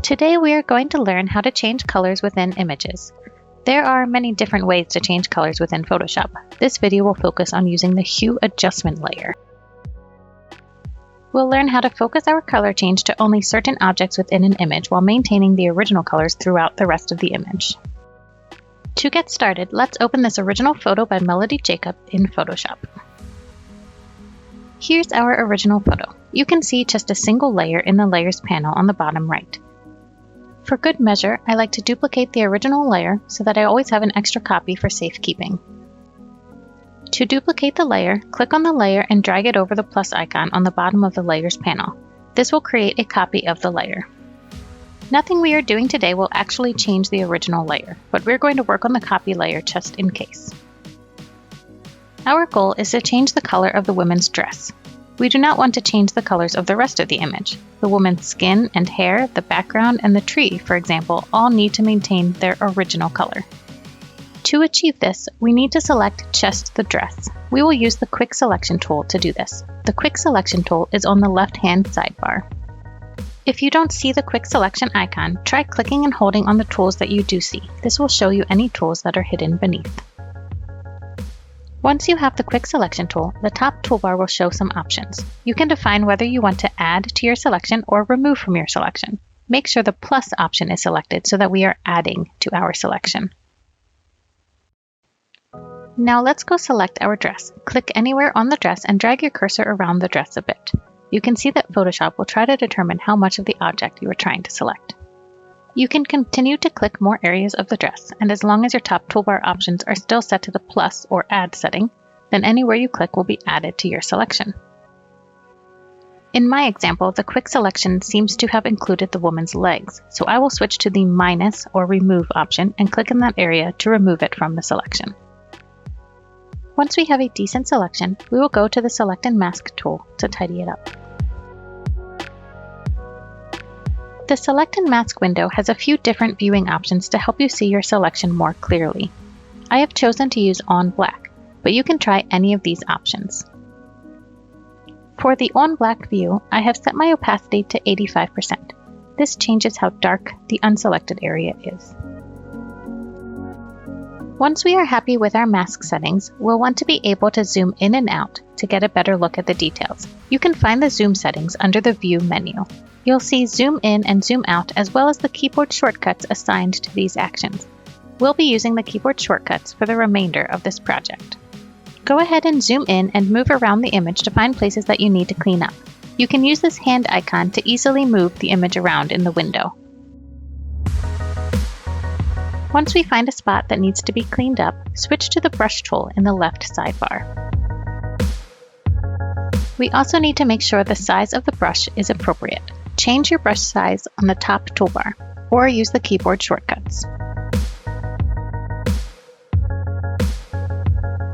Today we are going to learn how to change colors within images. There are many different ways to change colors within Photoshop. This video will focus on using the hue adjustment layer. We'll learn how to focus our color change to only certain objects within an image while maintaining the original colors throughout the rest of the image. To get started, let's open this original photo by Melody Jacob in Photoshop. Here's our original photo. You can see just a single layer in the Layers panel on the bottom right. For good measure, I like to duplicate the original layer so that I always have an extra copy for safekeeping. To duplicate the layer, click on the layer and drag it over the plus icon on the bottom of the Layers panel. This will create a copy of the layer. Nothing we are doing today will actually change the original layer, but we're going to work on the copy layer just in case. Our goal is to change the color of the woman's dress. We do not want to change the colors of the rest of the image. The woman's skin and hair, the background, and the tree, for example, all need to maintain their original color. To achieve this, we need to select just the dress. We will use the Quick Selection tool to do this. The Quick Selection tool is on the left-hand sidebar. If you don't see the Quick Selection icon, try clicking and holding on the tools that you do see. This will show you any tools that are hidden beneath. Once you have the Quick Selection tool, the top toolbar will show some options. You can define whether you want to add to your selection or remove from your selection. Make sure the plus option is selected so that we are adding to our selection. Now let's go select our dress. Click anywhere on the dress and drag your cursor around the dress a bit. You can see that Photoshop will try to determine how much of the object you are trying to select. You can continue to click more areas of the dress, and as long as your top toolbar options are still set to the plus or add setting, then anywhere you click will be added to your selection. In my example, the Quick Selection seems to have included the woman's legs, so I will switch to the minus or remove option and click in that area to remove it from the selection. Once we have a decent selection, we will go to the Select and Mask tool to tidy it up. The Select and Mask window has a few different viewing options to help you see your selection more clearly. I have chosen to use On Black, but you can try any of these options. For the On Black view, I have set my opacity to 85%. This changes how dark the unselected area is. Once we are happy with our mask settings, we'll want to be able to zoom in and out to get a better look at the details. You can find the zoom settings under the View menu. You'll see zoom in and zoom out as well as the keyboard shortcuts assigned to these actions. We'll be using the keyboard shortcuts for the remainder of this project. Go ahead and zoom in and move around the image to find places that you need to clean up. You can use this hand icon to easily move the image around in the window. Once we find a spot that needs to be cleaned up, switch to the brush tool in the left sidebar. We also need to make sure the size of the brush is appropriate. Change your brush size on the top toolbar, or use the keyboard shortcuts.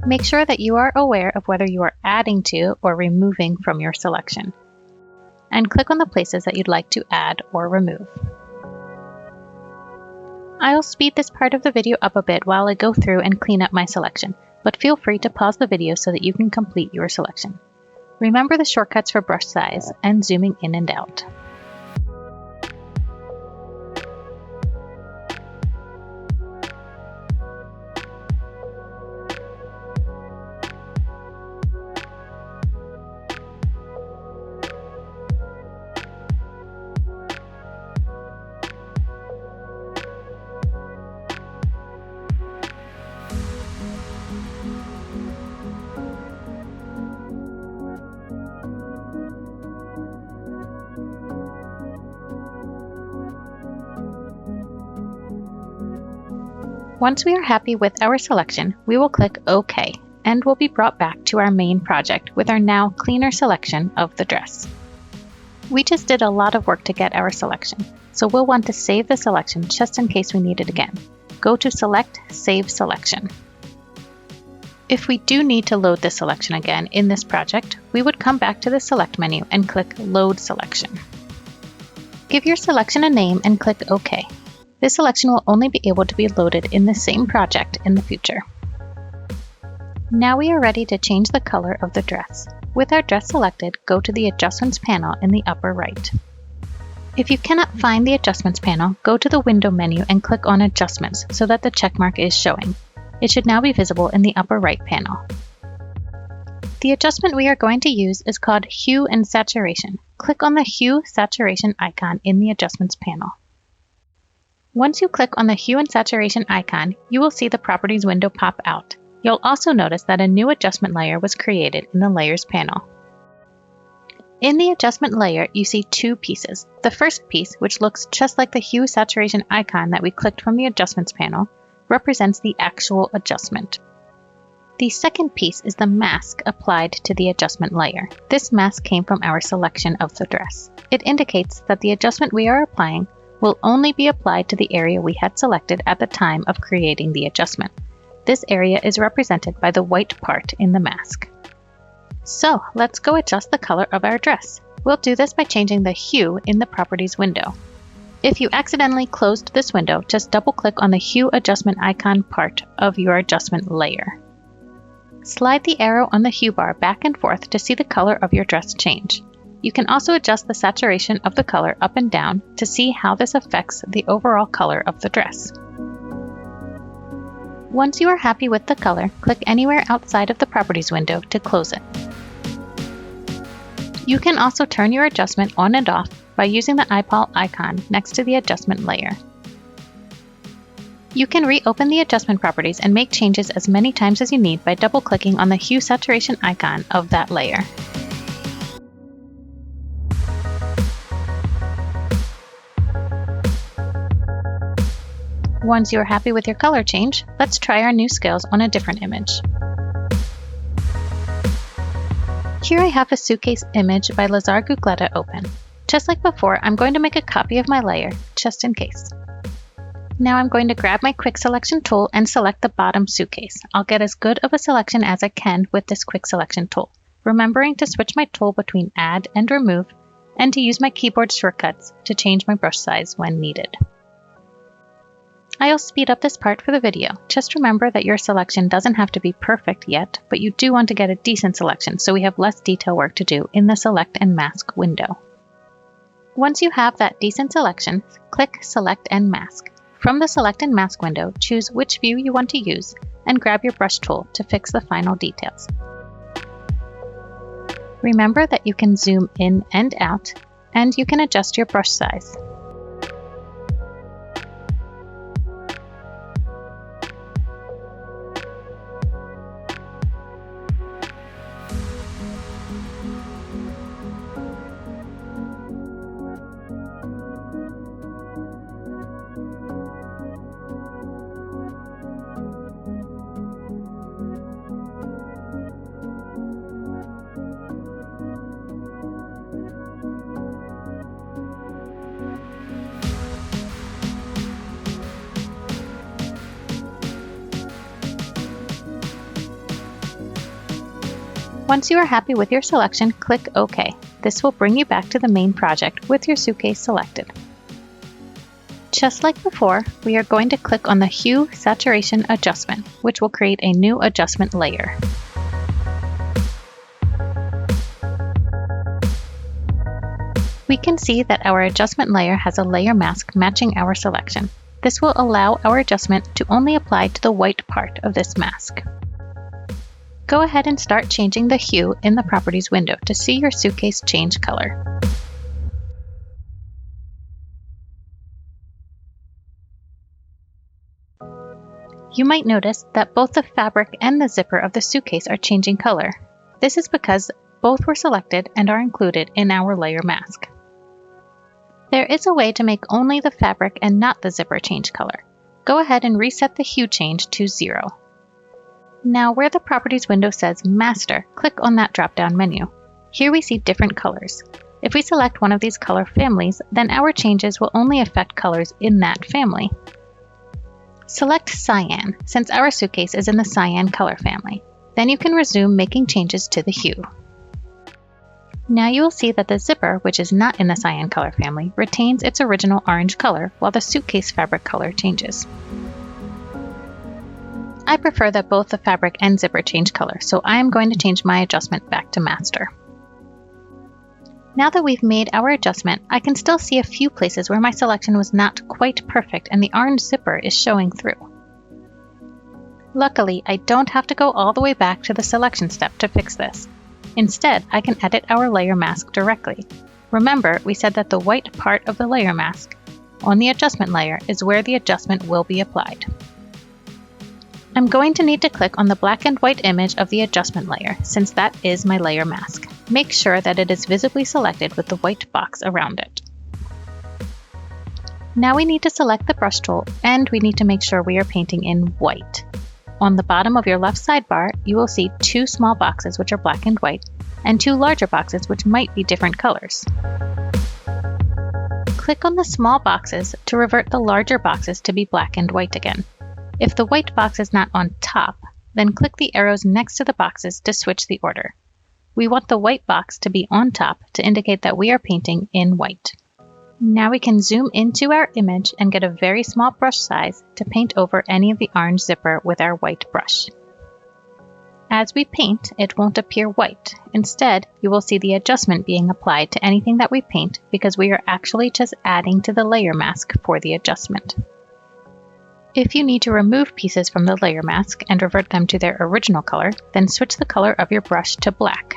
Make sure that you are aware of whether you are adding to or removing from your selection, and click on the places that you'd like to add or remove. I'll speed this part of the video up a bit while I go through and clean up my selection, but feel free to pause the video so that you can complete your selection. Remember the shortcuts for brush size and zooming in and out. Once we are happy with our selection, we will click OK and we'll be brought back to our main project with our now cleaner selection of the dress. We just did a lot of work to get our selection, so we'll want to save the selection just in case we need it again. Go to Select, Save Selection. If we do need to load the selection again in this project, we would come back to the Select menu and click Load Selection. Give your selection a name and click OK. This selection will only be able to be loaded in the same project in the future. Now we are ready to change the color of the dress. With our dress selected, go to the Adjustments panel in the upper right. If you cannot find the Adjustments panel, go to the Window menu and click on Adjustments so that the checkmark is showing. It should now be visible in the upper right panel. The adjustment we are going to use is called Hue and Saturation. Click on the Hue Saturation icon in the Adjustments panel. Once you click on the Hue and Saturation icon, you will see the Properties window pop out. You'll also notice that a new adjustment layer was created in the Layers panel. In the adjustment layer, you see two pieces. The first piece, which looks just like the Hue Saturation icon that we clicked from the Adjustments panel, represents the actual adjustment. The second piece is the mask applied to the adjustment layer. This mask came from our selection of the dress. It indicates that the adjustment we are applying will only be applied to the area we had selected at the time of creating the adjustment. This area is represented by the white part in the mask. So let's go adjust the color of our dress. We'll do this by changing the hue in the Properties window. If you accidentally closed this window, just double-click on the Hue Adjustment icon part of your adjustment layer. Slide the arrow on the hue bar back and forth to see the color of your dress change. You can also adjust the saturation of the color up and down to see how this affects the overall color of the dress. Once you are happy with the color, click anywhere outside of the Properties window to close it. You can also turn your adjustment on and off by using the eyeball icon next to the adjustment layer. You can reopen the adjustment properties and make changes as many times as you need by double-clicking on the Hue Saturation icon of that layer. Once you are happy with your color change, let's try our new scales on a different image. Here I have a suitcase image by Lazar Gugletta open. Just like before, I'm going to make a copy of my layer, just in case. Now I'm going to grab my Quick Selection tool and select the bottom suitcase. I'll get as good of a selection as I can with this Quick Selection tool, remembering to switch my tool between Add and Remove, and to use my keyboard shortcuts to change my brush size when needed. I'll speed up this part for the video. Just remember that your selection doesn't have to be perfect yet, but you do want to get a decent selection so we have less detail work to do in the Select and Mask window. Once you have that decent selection, click Select and Mask. From the Select and Mask window, choose which view you want to use and grab your brush tool to fix the final details. Remember that you can zoom in and out, and you can adjust your brush size. Once you are happy with your selection, click OK. This will bring you back to the main project with your suitcase selected. Just like before, we are going to click on the Hue Saturation Adjustment, which will create a new adjustment layer. We can see that our adjustment layer has a layer mask matching our selection. This will allow our adjustment to only apply to the white part of this mask. Go ahead and start changing the hue in the Properties window to see your suitcase change color. You might notice that both the fabric and the zipper of the suitcase are changing color. This is because both were selected and are included in our layer mask. There is a way to make only the fabric and not the zipper change color. Go ahead and reset the hue change to 0. Now where the Properties window says Master, click on that drop-down menu. Here we see different colors. If we select one of these color families, then our changes will only affect colors in that family. Select Cyan, since our suitcase is in the cyan color family. Then you can resume making changes to the hue. Now you will see that the zipper, which is not in the cyan color family, retains its original orange color, while the suitcase fabric color changes. I prefer that both the fabric and zipper change color, so I am going to change my adjustment back to Master. Now that we've made our adjustment, I can still see a few places where my selection was not quite perfect and the orange zipper is showing through. Luckily, I don't have to go all the way back to the selection step to fix this. Instead, I can edit our layer mask directly. Remember, we said that the white part of the layer mask on the adjustment layer is where the adjustment will be applied. I'm going to need to click on the black and white image of the adjustment layer, since that is my layer mask. Make sure that it is visibly selected with the white box around it. Now we need to select the brush tool, and we need to make sure we are painting in white. On the bottom of your left sidebar, you will see 2 small boxes which are black and white, and 2 larger boxes which might be different colors. Click on the small boxes to revert the larger boxes to be black and white again. If the white box is not on top, then click the arrows next to the boxes to switch the order. We want the white box to be on top to indicate that we are painting in white. Now we can zoom into our image and get a very small brush size to paint over any of the orange zipper with our white brush. As we paint, it won't appear white. Instead, you will see the adjustment being applied to anything that we paint because we are actually just adding to the layer mask for the adjustment. If you need to remove pieces from the layer mask and revert them to their original color, then switch the color of your brush to black.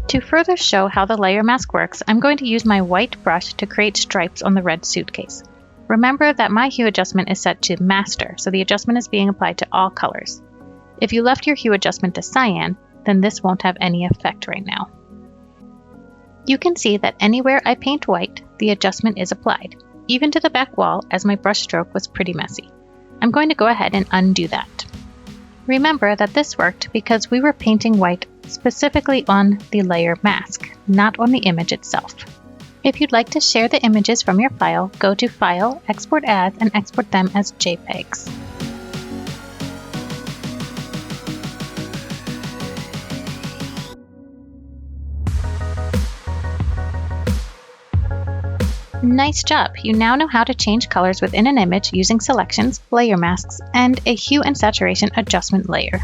To further show how the layer mask works, I'm going to use my white brush to create stripes on the red suitcase. Remember that my hue adjustment is set to master, so the adjustment is being applied to all colors. If you left your hue adjustment to cyan, then this won't have any effect right now. You can see that anywhere I paint white, the adjustment is applied, even to the back wall as my brush stroke was pretty messy. I'm going to go ahead and undo that. Remember that this worked because we were painting white specifically on the layer mask, not on the image itself. If you'd like to share the images from your file, go to File, Export As, and export them as JPEGs. Nice job! You now know how to change colors within an image using selections, layer masks, and a hue and saturation adjustment layer.